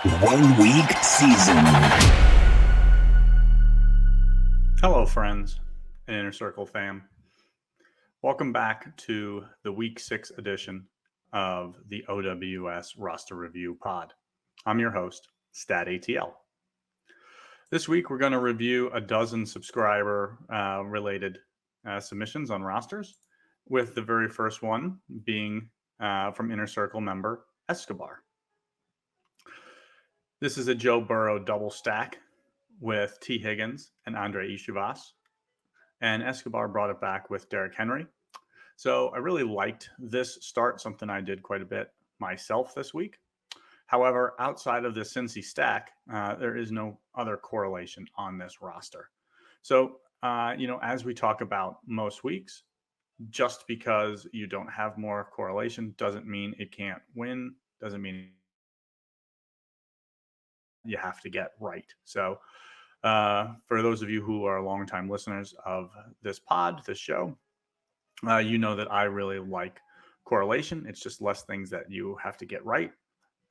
1 week season. Hello, friends and Inner Circle fam. Welcome back to the Week 6 edition of the OWS Roster Review Pod. I'm your host, StatATL. This week, we're going to review a dozen subscriber-related submissions on rosters, with the very first one being from Inner Circle member Escobar. This is a Joe Burrow double stack with T. Higgins and Andre Ishivas. And Escobar brought it back with Derrick Henry. So I really liked this start, something I did quite a bit myself this week. However, outside of the Cincy stack, there is no other correlation on this roster. So, as we talk about most weeks, just because you don't have more correlation doesn't mean it can't win, doesn't mean you have to get right. So, for those of you who are longtime listeners of this pod, this show, you know that I really like correlation. It's just less things that you have to get right.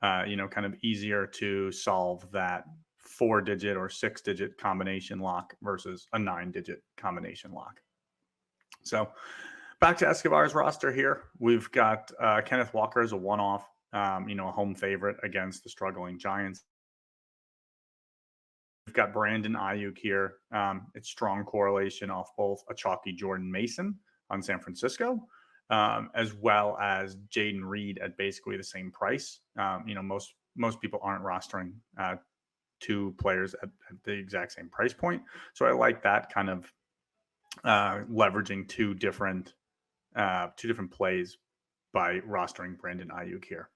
Kind of easier to solve that 4-digit or 6-digit combination lock versus a 9-digit combination lock. So back to Escobar's roster here. We've got Kenneth Walker as a one-off, a home favorite against the struggling Giants. We've got Brandon Ayuk here. It's strong correlation off both a chalky Jordan Mason on San Francisco, as well as Jaden Reed at basically the same price. Most people aren't rostering two players at the exact same price point. So I like that kind of leveraging two different plays by rostering Brandon Ayuk here.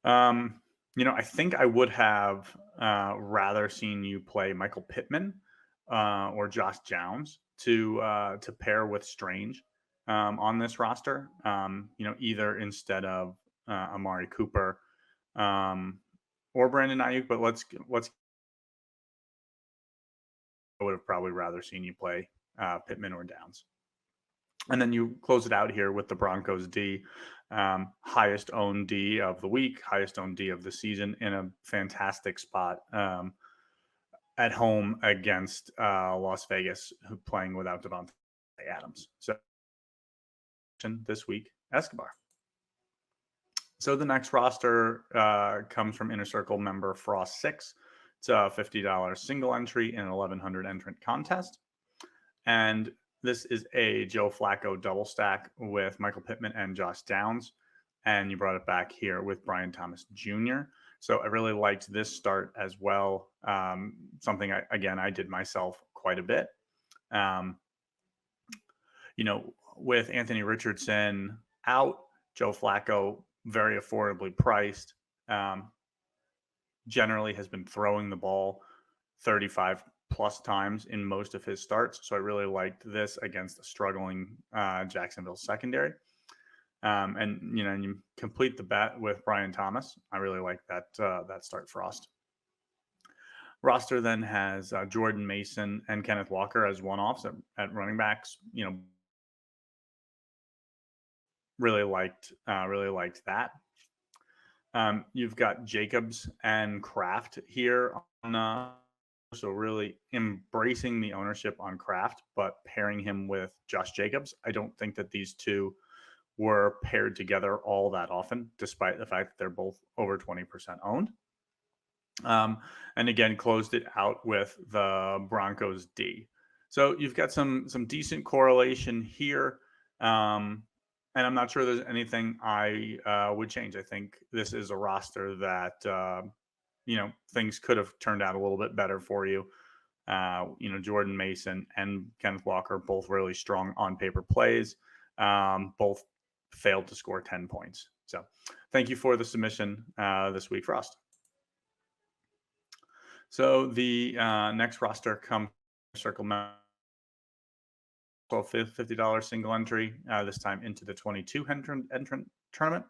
I think I would have rather seen you play Michael Pittman or Josh Downs to pair with Strange on this roster. Either instead of Amari Cooper or Brandon Ayuk. But let's. I would have probably rather seen you play Pittman or Downs. And then you close it out here with the Broncos D, highest owned D of the week, highest owned D of the season, in a fantastic spot at home against Las Vegas, playing without Devontae Adams. So this week, Escobar. So the next roster comes from Inner Circle member Frost 6. It's a $50 single entry in an 1,100 entrant contest. And this is a Joe Flacco double stack with Michael Pittman and Josh Downs. And you brought it back here with Brian Thomas Jr. So I really liked this start as well. Something, I did myself quite a bit. With Anthony Richardson out, Joe Flacco very affordably priced, generally has been throwing the ball 35 plus times in most of his starts. So I really liked this against the struggling Jacksonville secondary. And you complete the bet with Brian Thomas. I really like that start, Frost. Roster then has Jordan Mason and Kenneth Walker as one-offs at running backs. Really liked that. You've got Jacobs and Kraft here on. So really embracing the ownership on Kraft, but pairing him with Josh Jacobs. I don't think that these two were paired together all that often, despite the fact that they're both over 20% owned. And again, closed it out with the Broncos D. So you've got some decent correlation here. And I'm not sure there's anything I would change. I think this is a roster that, things could have turned out a little bit better for you. Jordan Mason and Kenneth Walker, both really strong on paper plays, both failed to score 10 points. So thank you for the submission this week, Frost. So the next roster comes Circle $50 single entry, this time into the 22 entrant tournament.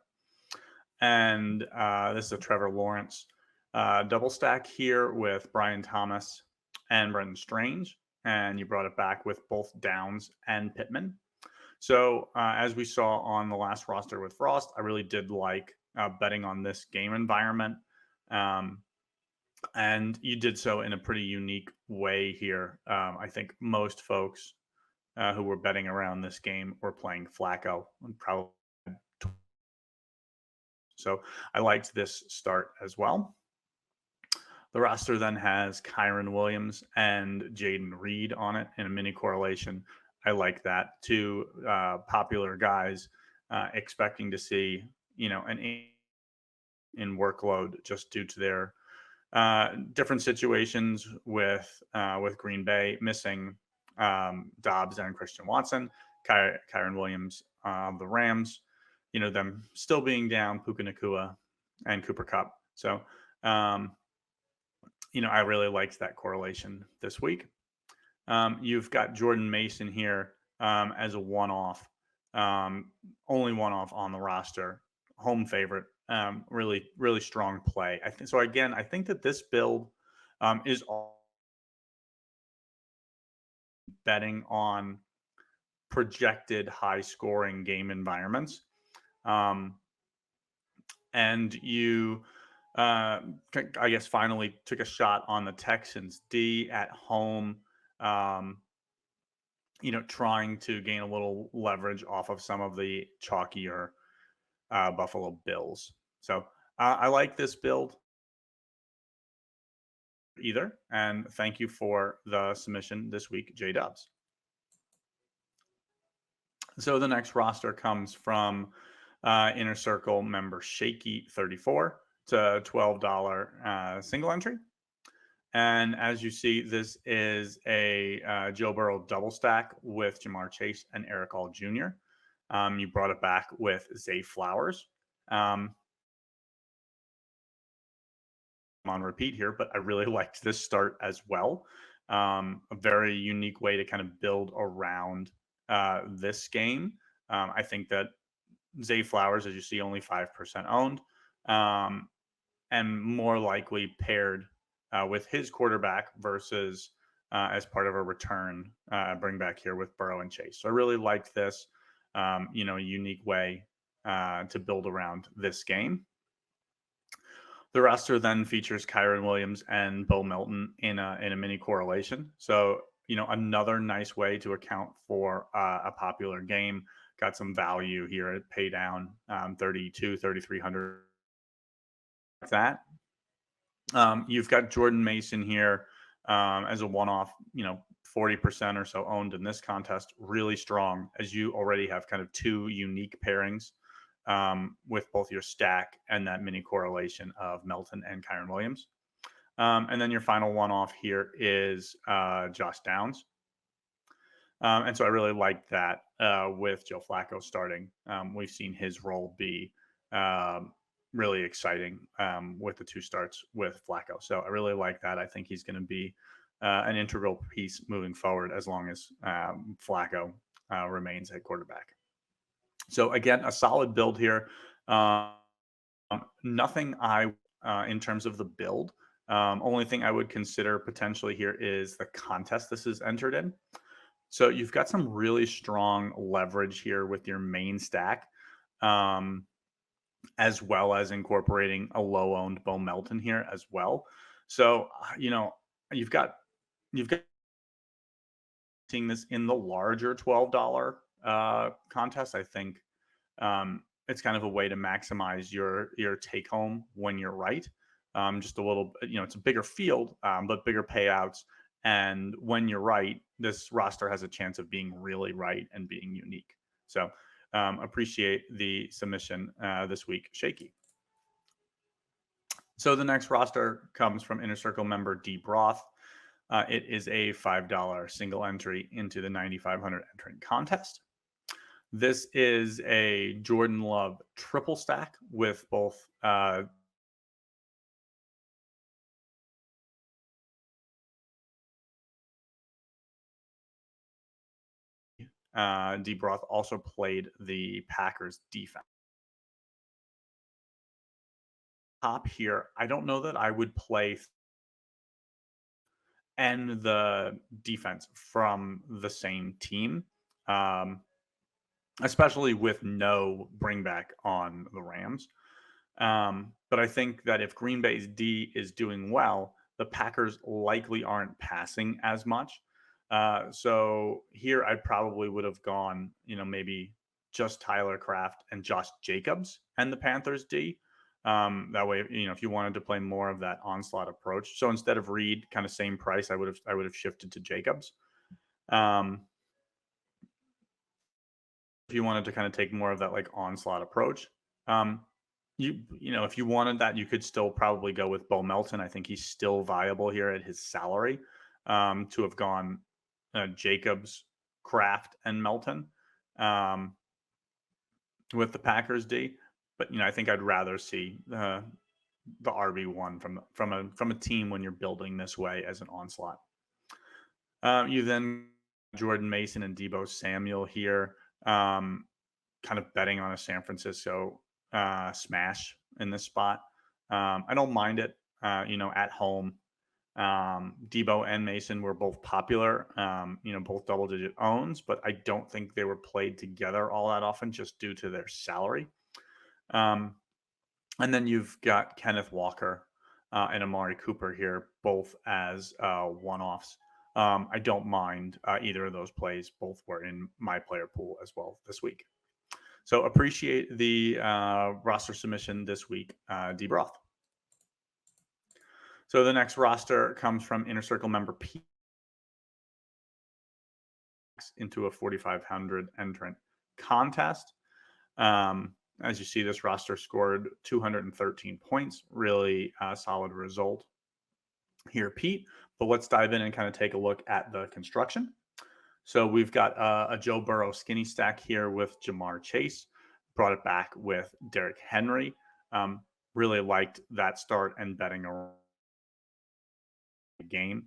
And this is a Trevor Lawrence double stack here with Brian Thomas and Brendan Strange. And you brought it back with both Downs and Pittman. So as we saw on the last roster with Frost, I really did like betting on this game environment. And you did so in a pretty unique way here. I think most folks who were betting around this game were playing Flacco, and probably so. I liked this start as well. The roster then has Kyron Williams and Jaden Reed on it in a mini correlation. I like that. Two popular guys, expecting to see an in workload just due to their different situations with Green Bay missing Dobbs and Christian Watson, Kyron Williams, the Rams, them still being down Puka Nakua and Cooper Cup. So, I really liked that correlation this week. You've got Jordan Mason here as a one-off, only one-off on the roster, home favorite. Really, really strong play. I think so. Again, I think that this build is all betting on projected high-scoring game environments, and you. I guess finally took a shot on the Texans D at home. Trying to gain a little leverage off of some of the chalkier Buffalo Bills. So I like this build either. And thank you for the submission this week, J Dubs. So the next roster comes from Inner Circle member Shaky34 to $12 single entry. And as you see, this is a Joe Burrow double stack with Jamar Chase and Eric All Jr. You brought it back with Zay Flowers. On repeat here, but I really liked this start as well. A very unique way to kind of build around this game. I think that Zay Flowers, as you see, only 5% owned, and more likely paired with his quarterback versus as part of a return bring back here with Burrow and Chase. So I really liked this, a unique way to build around this game. The roster then features Kyron Williams and Bo Melton in a mini correlation. So, another nice way to account for a popular game. Got some value here at pay down, 3,300. That. You've got Jordan Mason here as a one-off, 40% or so owned in this contest. Really strong, as you already have kind of two unique pairings with both your stack and that mini correlation of Melton and Kyron Williams. And then your final one-off here is Josh Downs. And so I really like that with Joe Flacco starting. We've seen his role be really exciting with the two starts with Flacco. So I really like that. I think he's going to be an integral piece moving forward as long as Flacco remains at quarterback. So again, a solid build here. Nothing in terms of the build. Only thing I would consider potentially here is the contest this is entered in. So you've got some really strong leverage here with your main stack, as well as incorporating a low-owned Bo Melton here as well. So you've got seeing this in the larger $12 contest. I think it's kind of a way to maximize your take home when you're right. Just a little, it's a bigger field, but bigger payouts. And when you're right, this roster has a chance of being really right and being unique. So appreciate the submission this week, Shaky. So the next roster comes from Inner Circle member D Broth. It is a $5 single entry into the 9,500 entrant contest. This is a Jordan Love triple stack with both D Broth also played the Packers defense. Top here, I don't know that I would play and the defense from the same team, especially with no bring back on the Rams. But I think that if Green Bay's D is doing well, the Packers likely aren't passing as much. So here I probably would have gone, maybe just Tyler Kraft and Josh Jacobs and the Panthers D. That way, if you wanted to play more of that onslaught approach. So instead of Reed, kind of same price, I would have shifted to Jacobs. Um, if you wanted to kind of take more of that like onslaught approach. Um, if you wanted that, you could still probably go with Bo Melton. I think he's still viable here at his salary. To have gone Jacobs, Kraft, and Melton um, with the Packers D. But I think I'd rather see the RB1 from a team when you're building this way as an onslaught. You then Jordan Mason and Debo Samuel here. Kind of betting on a San Francisco smash in this spot. I don't mind it. At home, Debo and Mason were both popular. Both double-digit owns, but I don't think they were played together all that often just due to their salary. And then you've got Kenneth Walker and Amari Cooper here, both as one-offs. I don't mind either of those plays. Both were in my player pool as well this week. So appreciate the roster submission this week, D. Broth. So the next roster comes from Inner Circle member P into a 4,500 entrant contest. As you see, this roster scored 213 points. Really solid result here, Pete. But let's dive in and kind of take a look at the construction. So we've got a Joe Burrow skinny stack here with Jamar Chase. Brought it back with Derrick Henry. Really liked that start and betting around the game.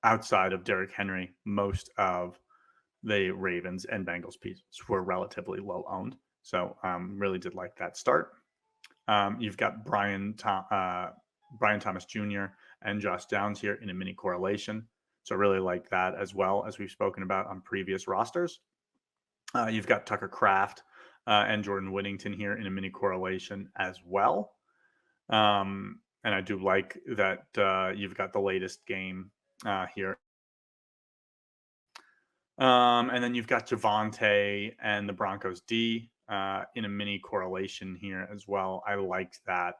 Outside of Derrick Henry, most of the Ravens and Bengals pieces were relatively low owned. So really did like that start. You've got Brian Thomas Jr. and Josh Downs here in a mini correlation. So really like that as well, as we've spoken about on previous rosters. You've got Tucker Kraft and Jordan Whittington here in a mini correlation as well. And I do like that you've got the latest game here. And then you've got Javonte and the Broncos D in a mini correlation here as well. I liked that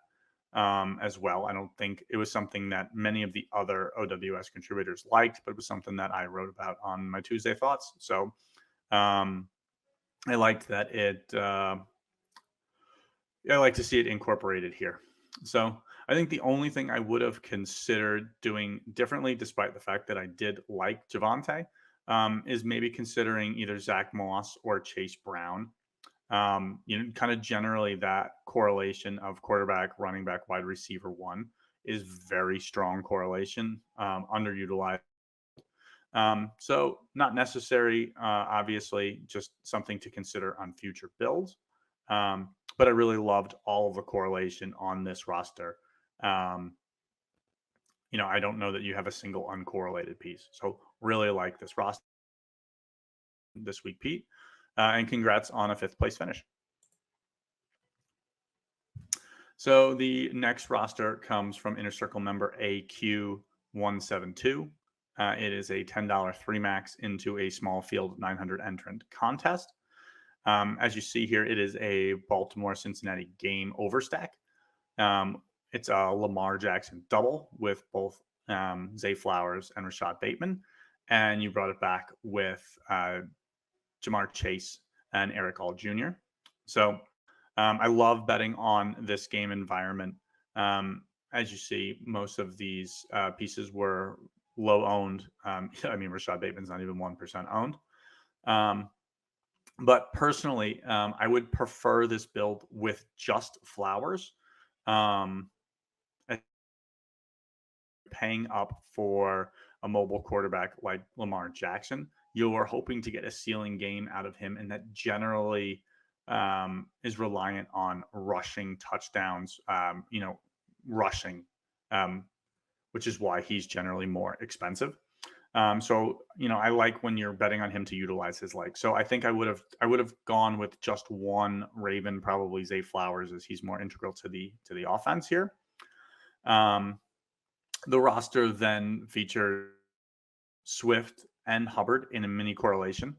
as well. I don't think it was something that many of the other OWS contributors liked, but it was something that I wrote about on my Tuesday thoughts. So I liked that I like to see it incorporated here. So I think the only thing I would have considered doing differently, despite the fact that I did like Javonte, is maybe considering either Zach Moss or Chase Brown. Kind of generally that correlation of quarterback, running back, wide receiver one is very strong correlation, underutilized. So not necessary, obviously, just something to consider on future builds. But I really loved all of the correlation on this roster. I don't know that you have a single uncorrelated piece. So really like this roster this week, Pete. And congrats on a 5th place finish. So the next roster comes from Inner Circle member AQ172. It is a $10 3 max into a small field 900 entrant contest. As you see here, it is a Baltimore-Cincinnati game overstack. It's a Lamar Jackson double with both Zay Flowers and Rashad Bateman. And you brought it back with Jamar Chase and Eric All Jr. So I love betting on this game environment. As you see, most of these pieces were low owned. Rashad Bateman's not even 1% owned. But personally, I would prefer this build with just Flowers. Paying up for a mobile quarterback like Lamar Jackson, you are hoping to get a ceiling game out of him, and that generally is reliant on rushing touchdowns, rushing, which is why he's generally more expensive. So I like when you're betting on him to utilize his legs. So I think I would have gone with just one Raven, probably Zay Flowers, as he's more integral to the offense here. Um, the roster then features Swift and Hubbard in a mini correlation.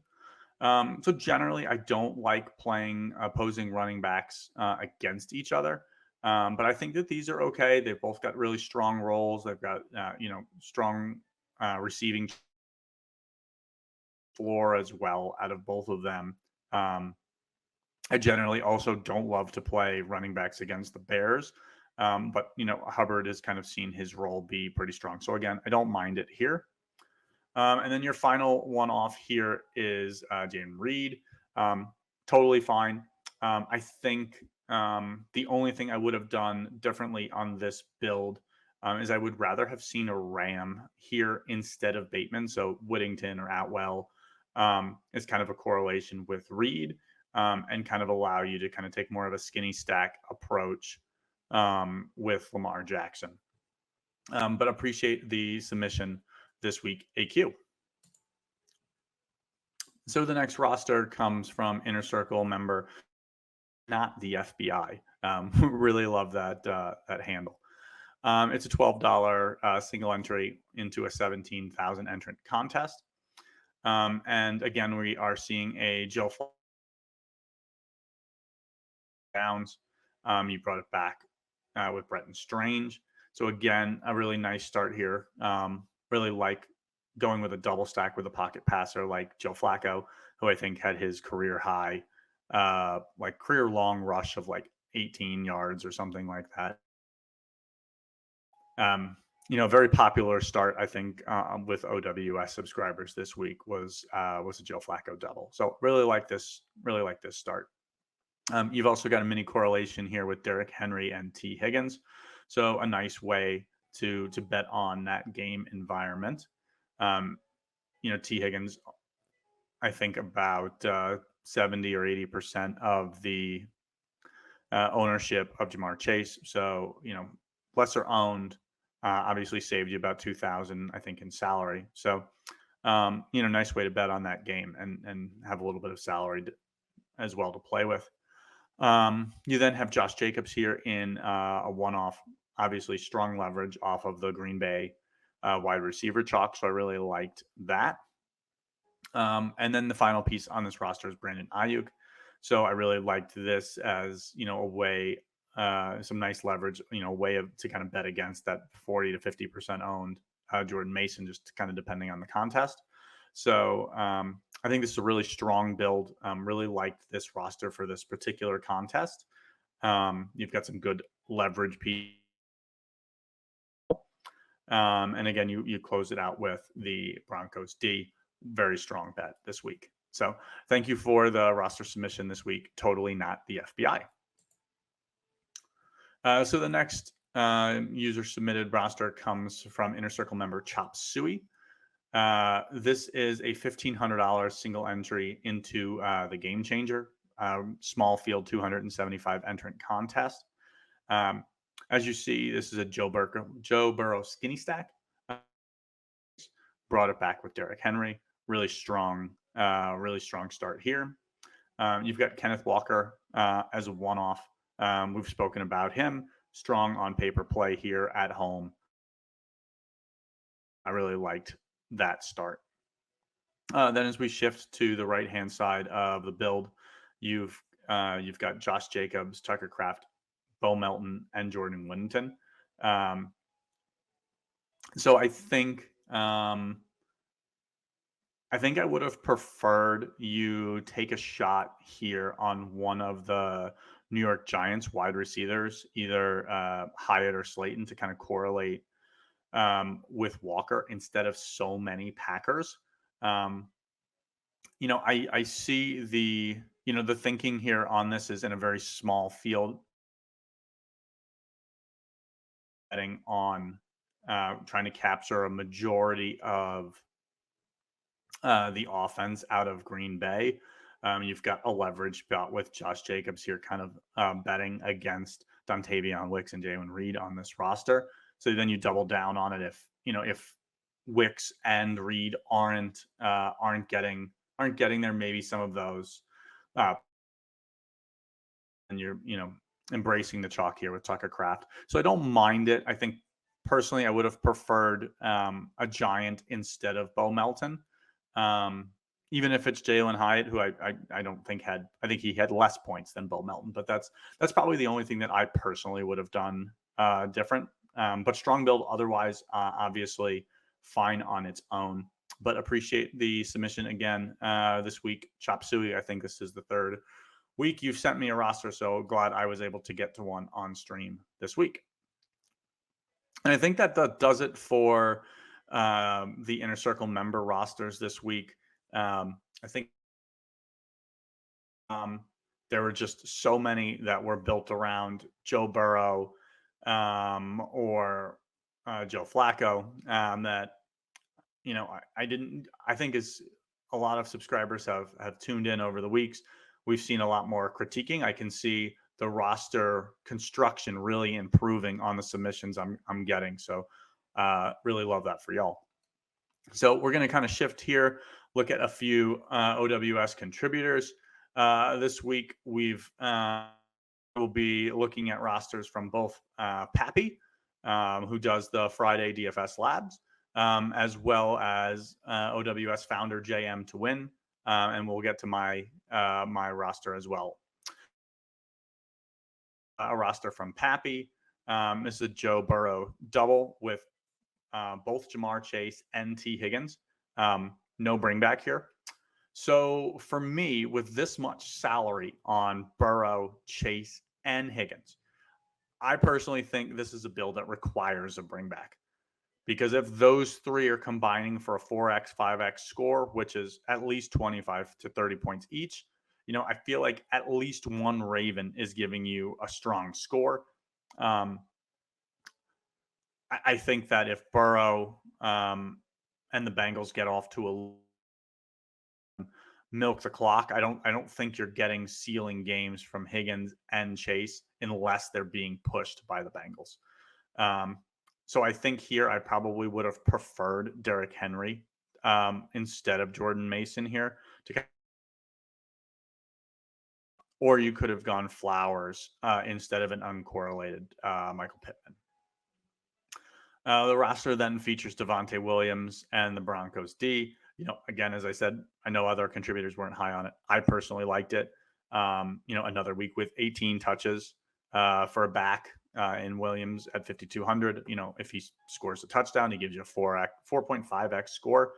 So generally, I don't like playing opposing running backs against each other. But I think that these are okay. They've both got really strong roles. They've got strong receiving floor as well out of both of them. Um, I generally also don't love to play running backs against the Bears. But Hubbard has kind of seen his role be pretty strong. So again, I don't mind it here. And then your final one off here is Jayden Reed. Totally fine. I think the only thing I would have done differently on this build is I would rather have seen a Ram here instead of Bateman. So Whittington or Atwell is kind of a correlation with Reed, and kind of allow you to kind of take more of a skinny stack approach with Lamar Jackson. But appreciate the submission this week, AQ. So the next roster comes from Inner Circle member, not the FBI. Really love that handle. It's a $12 single entry into a 17,000 entrant contest. And again, we are seeing a Joe Downs. You brought it back with Bretton Strange. So again, a really nice start here. Really like going with a double stack with a pocket passer like Joe Flacco, who I think had his career high, like career long rush of like 18 yards or something like that. Very popular start, I think, with OWS subscribers this week was a Joe Flacco double. So really like this start. You've also got a mini correlation here with Derrick Henry and T. Higgins. So a nice way to bet on that game environment. T. Higgins, I think about 70 or 80% of the ownership of Jamar Chase. So, lesser owned, obviously saved you about 2,000, I think, in salary. So, nice way to bet on that game and have a little bit of salary as well to play with. You then have Josh Jacobs here in a one-off, obviously strong leverage off of the Green Bay wide receiver chalk. So I really liked that. And then the final piece on this roster is Brandon Ayuk. So I really liked this as, a way, some nice leverage, a way to kind of bet against that 40 to 50% owned Jordan Mason, just kind of depending on the contest. So I think this is a really strong build. Really liked this roster for this particular contest. You've got some good leverage pieces. And again, you close it out with the Broncos D. Very strong bet this week. So thank you for the roster submission this week. Totally not the FBI. So the next user submitted roster comes from Inner Circle member Chop Suey. This is a $1,500 single entry into the Game Changer small field 275 entrant contest. As you see, this is a Joe Burrow skinny stack. Brought it back with Derrick Henry. Really strong start here. You've got Kenneth Walker as a one-off. We've spoken about him. Strong on paper play here at home. I really liked that start. Then as we shift to the right-hand side of the build, you've got Josh Jacobs, Tucker Kraft, Bo Melton, and Jordan Whittington. So I think I would have preferred you take a shot here on one of the New York Giants wide receivers, either Hyatt or Slayton, to kind of correlate with Walker instead of so many Packers. I see the thinking here on this is in a very small field, betting on trying to capture a majority of the offense out of Green Bay. You've got a leverage bet with Josh Jacobs here, kind of betting against Dontavion Wicks and Jayden Reed on this roster. So then you double down on it if Wicks and Reed aren't getting there. Maybe some of those, and you're embracing the chalk here with Tucker Kraft. So I don't mind it. I think personally I would have preferred a giant instead of Bo Melton. Even if it's Jalen Hyatt, who I don't think had, I think he had less points than Bo Melton, but that's probably the only thing that I personally would have done different. But strong build otherwise, obviously fine on its own. But appreciate the submission again this week. Chop Suey, I think this is the third week you've sent me a roster, so glad I was able to get to one on stream this week. And I think that does it for the Inner Circle member rosters this week. I think there were just so many that were built around Joe Burrow or Joe Flacco that I think is a lot of subscribers have tuned in over the weeks. We've seen a lot more critiquing. I can see the roster construction really improving on the submissions I'm getting. So really love that for y'all. So we're going to kind of shift here, look at a few OWS contributors. This week we'll be looking at rosters from both Pappy, who does the Friday DFS Labs, as well as OWS founder JM to win. And we'll get to my roster as well. A roster from Pappy. This is a Joe Burrow double with both Jamar Chase and T. Higgins. No bring back here. So for me, with this much salary on Burrow, Chase, and Higgins, I personally think this is a build that requires a bring back. Because if those three are combining for a 4x, 5x score, which is at least 25 to 30 points each, I feel like at least one Raven is giving you a strong score. I think that if Burrow and the Bengals get off to a milk the clock, I don't think you're getting ceiling games from Higgins and Chase unless they're being pushed by the Bengals. So I think here I probably would have preferred Derrick Henry instead of Jordan Mason here. Or you could have gone Flowers instead of an uncorrelated Michael Pittman. The roster then features Devontae Williams and the Broncos D. Again, as I said, I know other contributors weren't high on it. I personally liked it. Another week with 18 touches for a back in Williams at 5,200. If he scores a touchdown, he gives you a 4.5x score.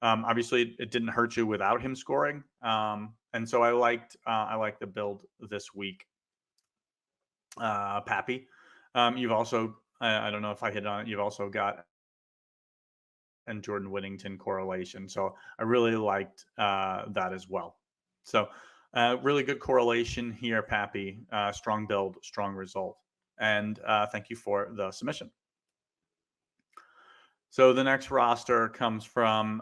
Obviously, it didn't hurt you without him scoring, and so I liked the build this week. Pappy, you've also I don't know if I hit on it. You've also got and Jordan Whittington correlation, so I really liked that as well. So really good correlation here, Pappy. Strong build, strong result. And thank you for the submission. So the next roster comes from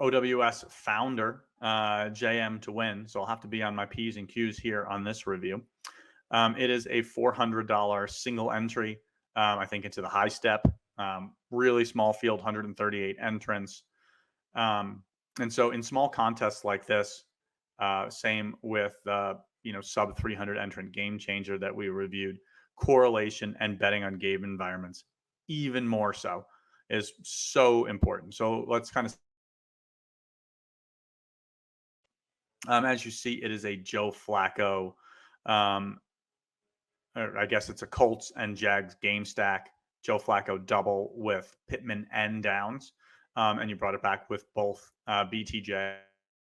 OWS founder, JM to win. So I'll have to be on my P's and Q's here on this review. It is a $400 single entry, I think into the high step. Really small field, 138 entrants. And so in small contests like this, same with sub 300 entrant game changer that we reviewed, correlation and betting on game environments even more so is so important. So let's kind of as you see, it is a Joe Flacco, or I guess it's a Colts and Jags game stack. Joe Flacco double with Pittman and Downs, and you brought it back with both BTJ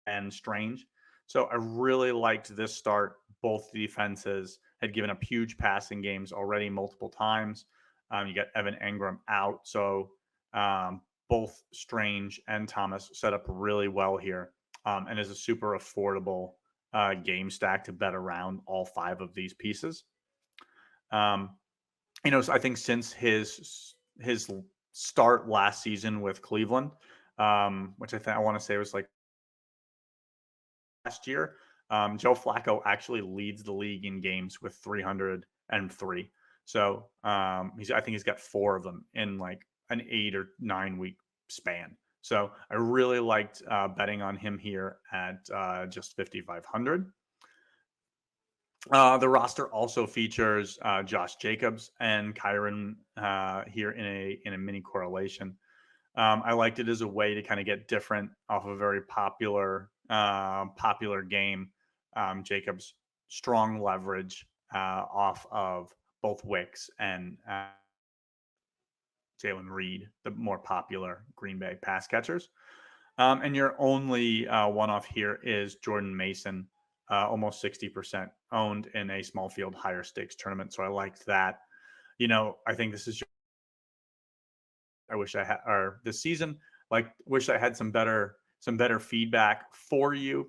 and Strange. So I really liked this start. Both defenses had given up huge passing games already multiple times. You got Evan Engram out. So both Strange and Thomas set up really well here, and is a super affordable game stack to bet around all five of these pieces. So I think since his start last season with Cleveland, which I want to say was like last year, Joe Flacco actually leads the league in games with 303. So I think he's got 4 of them in an 8 or 9 week span. So I really liked betting on him here at just 5,500. The roster also features Josh Jacobs and Kyron here in a mini correlation. I liked it as a way to kind of get different off a very popular game. Jacobs strong leverage off of both Wicks and Jalen Reed, the more popular Green Bay pass catchers. And your only one off here is Jordan Mason, almost 60% owned in a small field, higher stakes tournament. So I liked that. I think this is, I wish I had, or this season, wish I had some better feedback for you.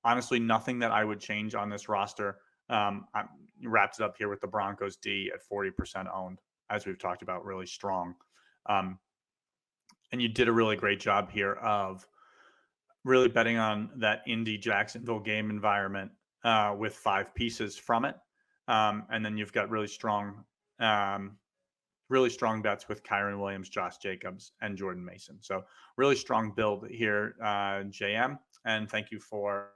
Honestly, nothing that I would change on this roster. I wrapped it up here with the Broncos D at 40% owned, as we've talked about, really strong. And you did a really great job here of really betting on that Indy Jacksonville game environment with 5 pieces from it. And then you've got really strong bets with Kyron Williams, Josh Jacobs, and Jordan Mason. So really strong build here, JM. And thank you for.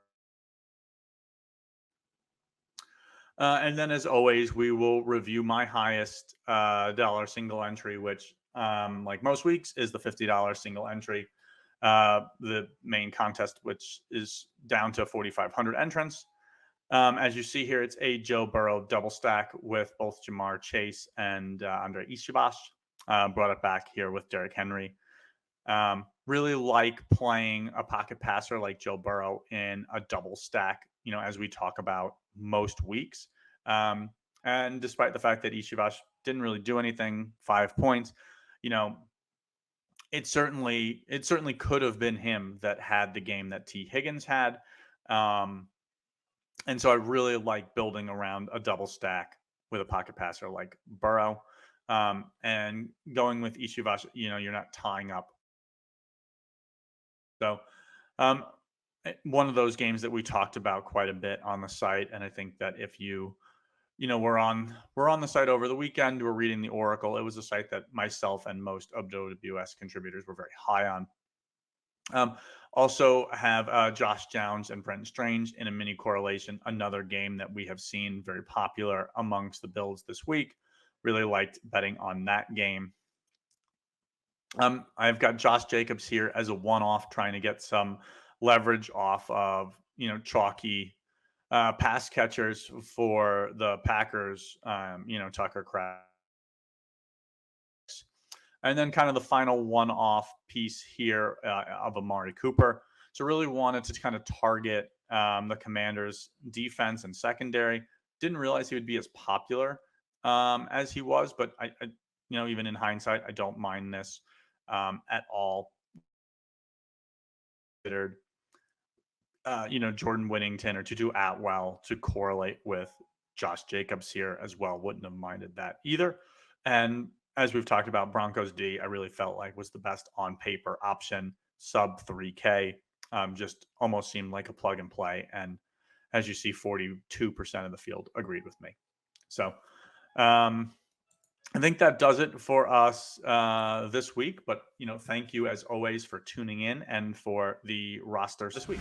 And then, as always, we will review my highest dollar single entry, which, like most weeks, is the $50 single entry. The main contest, which is down to 4,500 entrants. As you see here, it's a Joe Burrow double stack with both Jamar Chase and Andre Ishibash. Brought it back here with Derrick Henry. Really like playing a pocket passer like Joe Burrow in a double stack, as we talk about most weeks. And despite the fact that Ishibash didn't really do anything, 5 points, it certainly could have been him that had the game that T. Higgins had. And so I really like building around a double stack with a pocket passer like Burrow. And going with Ishibash, you're not tying up. So one of those games that we talked about quite a bit on the site. And I think that if we're on the site over the weekend, we're reading the Oracle. It was a site that myself and most OWS contributors were very high on. Also have Josh Downs and Brenton Strange in a mini correlation, another game that we have seen very popular amongst the builds this week. Really liked betting on that game. I've got Josh Jacobs here as a one-off, trying to get some leverage off of chalky pass catchers for the Packers. Tucker Kraft. And then kind of the final one-off piece here of Amari Cooper. So really wanted to kind of target the Commanders' defense and secondary. Didn't realize he would be as popular as he was, but I even in hindsight, I don't mind this at all. Considered, Jordan Whittington or Tutu Atwell to correlate with Josh Jacobs here as well. Wouldn't have minded that either. And as we've talked about, Broncos D, I really felt like was the best on paper option, sub 3K. Just almost seemed like a plug and play. And as you see, 42% of the field agreed with me. So I think that does it for us this week. But, thank you as always for tuning in and for the rosters this week.